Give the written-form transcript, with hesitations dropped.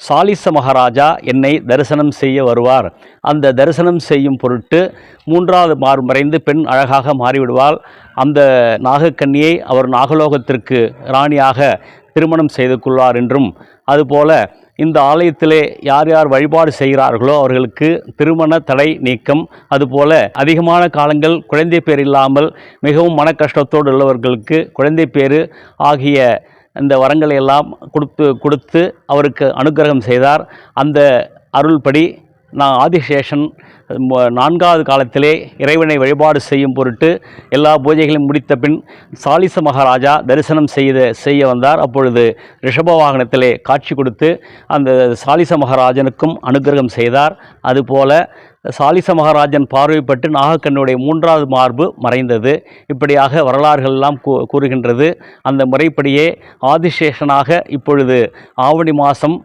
சாலிச மகாராஜா என்னை தரிசனம் செய்ய வருவார். அந்த தரிசனம் செய்யும் பொருட்டு மூன்றாவது மார் மறைந்து பெண் அழகாக மாறிவிடுவாள். அந்த நாகக்கன்னியை அவர் நாகலோகத்திற்கு ராணியாக திருமணம் செய்து கொள்வார் என்றும், அதுபோல இந்த ஆலயத்திலே யார் யார் வழிபாடு செய்கிறார்களோ அவர்களுக்கு திருமண தடை நீக்கம், அதுபோல அதிகமான காலங்கள் குழந்தை பேர் இல்லாமல் மிகவும் மன கஷ்டத்தோடு உள்ளவர்களுக்கு குழந்தை பேறு ஆகிய இந்த வரங்களை எல்லாம் கொடுத்து அவருக்கு அனுக்கிரகம் செய்தார். அந்த அருள்படி நான் ஆதிசேஷன் 4வது காலத்திலே இறைவனை வழிபாடு செய்யும் பொருட்டு எல்லா பூஜைகளையும் முடித்த பின் சாலிச மகாராஜா தரிசனம் செய்ய வந்தார். அப்பொழுது ரிஷப வாகனத்திலே காட்சி கொடுத்து அந்த சாலிச மகாராஜனுக்கும் அனுக்கிரகம் செய்தார். அதுபோல சாலிச மகாராஜன் பார்வைப்பட்டு நாகக்கண்ணுடைய 3வது மார்பு மறைந்தது. இப்படியாக வரலாறுகள் எல்லாம் கூறுகின்றது. அந்த முறைப்படியே ஆதிசேஷனாக இப்பொழுது ஆவணி மாதம்